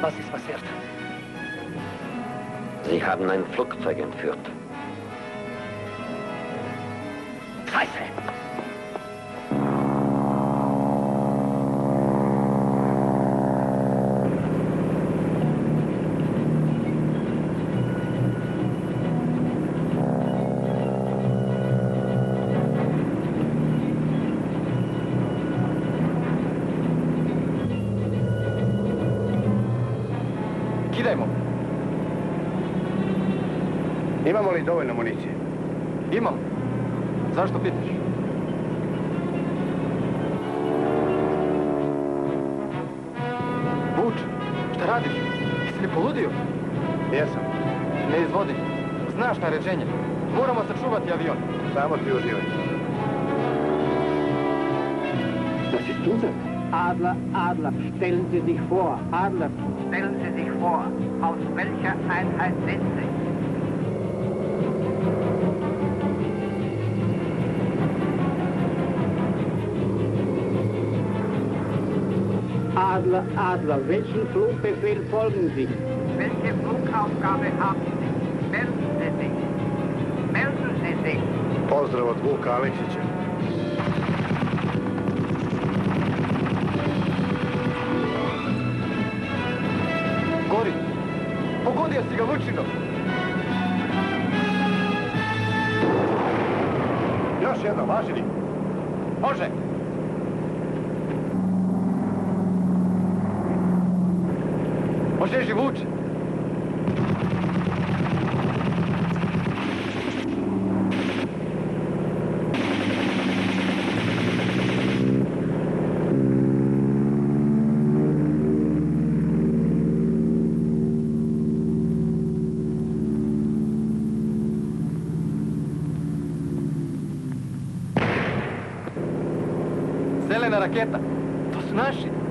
Was ist passiert? Sie haben ein Flugzeug entführt. Scheiße! Kidajmo. Imamo li dovoljno municije? Imam. Zašto pitaš? Vuč, šta radiš? Jesi li poludio? Jesam. Ne izvodi. Znaš naređenje. Moramo sačuvati avion. Samo ti uživaj. Das ist unser. Adler, Adler, stellen Sie sich vor. Adler. Stellen Sie sich vor, aus welcher Einheit sind Sie? Adler, Adler, welchen Flugbefehl folgen Sie? Welche Flugaufgabe haben Sie? Melden Sie sich. Melden Sie sich. Pozdrav od Vuka Aleksića. Gori. Pogodio si ga, Vučino. Još jedno, važi li? Može. Možeš i Vuče. Zelena raketa. To su naši.